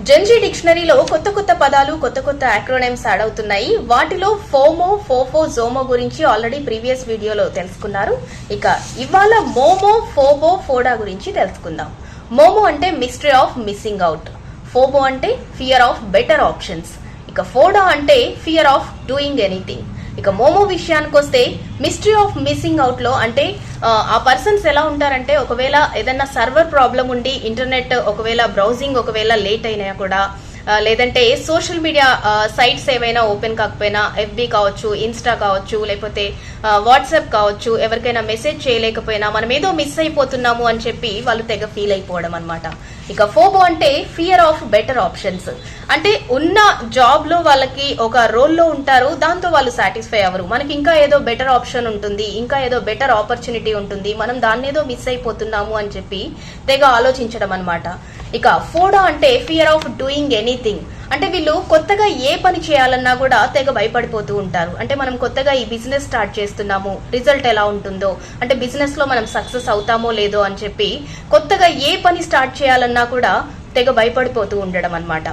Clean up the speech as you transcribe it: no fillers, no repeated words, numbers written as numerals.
Gen Z డిక్షనరీలో కొత్త కొత్త పదాలు కొత్త కొత్త యాక్రోనిమ్స్ యాడ్ అవుతున్నాయి. వాటిలో ఫోమో, ఫోఫో, జోమో గురించి ఆల్రెడీ ప్రీవియస్ వీడియోలో తెలుసుకున్నారు. ఇక ఇవాళ మోమో, ఫోబో, ఫోడా గురించి తెలుసుకుందాం. మోమో అంటే మిస్టరీ ఆఫ్ మిస్సింగ్ అవుట్, ఫోబో అంటే ఫియర్ ఆఫ్ బెటర్ ఆప్షన్స్, ఇక ఫోడా అంటే ఫియర్ ఆఫ్ డూయింగ్ ఎనీథింగ్. ఇక మోమో విషయానికి వస్తే మిస్టరీ ఆఫ్ మిస్సింగ్ అవుట్ లో అంటే ఆ పర్సన్స్ ఎలా ఉంటారంటే ఒకవేళ ఏదైనా సర్వర్ ప్రాబ్లం ఉండి ఇంటర్నెట్ ఒకవేళ బ్రౌజింగ్ ఒకవేళ లేట్ అయినా కూడా లేదంటే సోషల్ మీడియా సైట్స్ ఏవైనా ఓపెన్ కాకపోయినా ఎఫ్బి కావచ్చు, ఇన్స్టా కావచ్చు, లేకపోతే వాట్సాప్ కావచ్చు, ఎవరికైనా మెసేజ్ చేయలేకపోయినా మనం ఏదో మిస్ అయిపోతున్నాము అని చెప్పి వాళ్ళు తెగ ఫీల్ అయిపోవడం అనమాట. ఇక ఫోబో అంటే ఫియర్ ఆఫ్ బెటర్ ఆప్షన్స్, అంటే ఉన్న జాబ్ లో వాళ్ళకి ఒక రోల్లో ఉంటారు, దాంతో వాళ్ళు సాటిస్ఫై అవ్వరు. మనకి ఇంకా ఏదో బెటర్ ఆప్షన్ ఉంటుంది, ఇంకా ఏదో బెటర్ ఆపర్చునిటీ ఉంటుంది, మనం దాన్ని ఏదో మిస్ అయిపోతున్నాము అని చెప్పి తెగ ఆలోచించడం అనమాట. ఇక ఫోడా అంటే ఫియర్ ఆఫ్ డూయింగ్ ఎనీథింగ్, అంటే వీళ్ళు కొత్తగా ఏ పని చేయాలన్నా కూడా తెగ భయపడిపోతూ ఉంటారు. అంటే మనం కొత్తగా ఈ బిజినెస్ స్టార్ట్ చేస్తున్నాము, రిజల్ట్ ఎలా ఉంటుందో, అంటే బిజినెస్ లో మనం సక్సెస్ అవుతామో లేదో అని చెప్పి కొత్తగా ఏ పని స్టార్ట్ చేయాలన్నా కూడా తెగ భయపడిపోతూ ఉండడం అనమాట.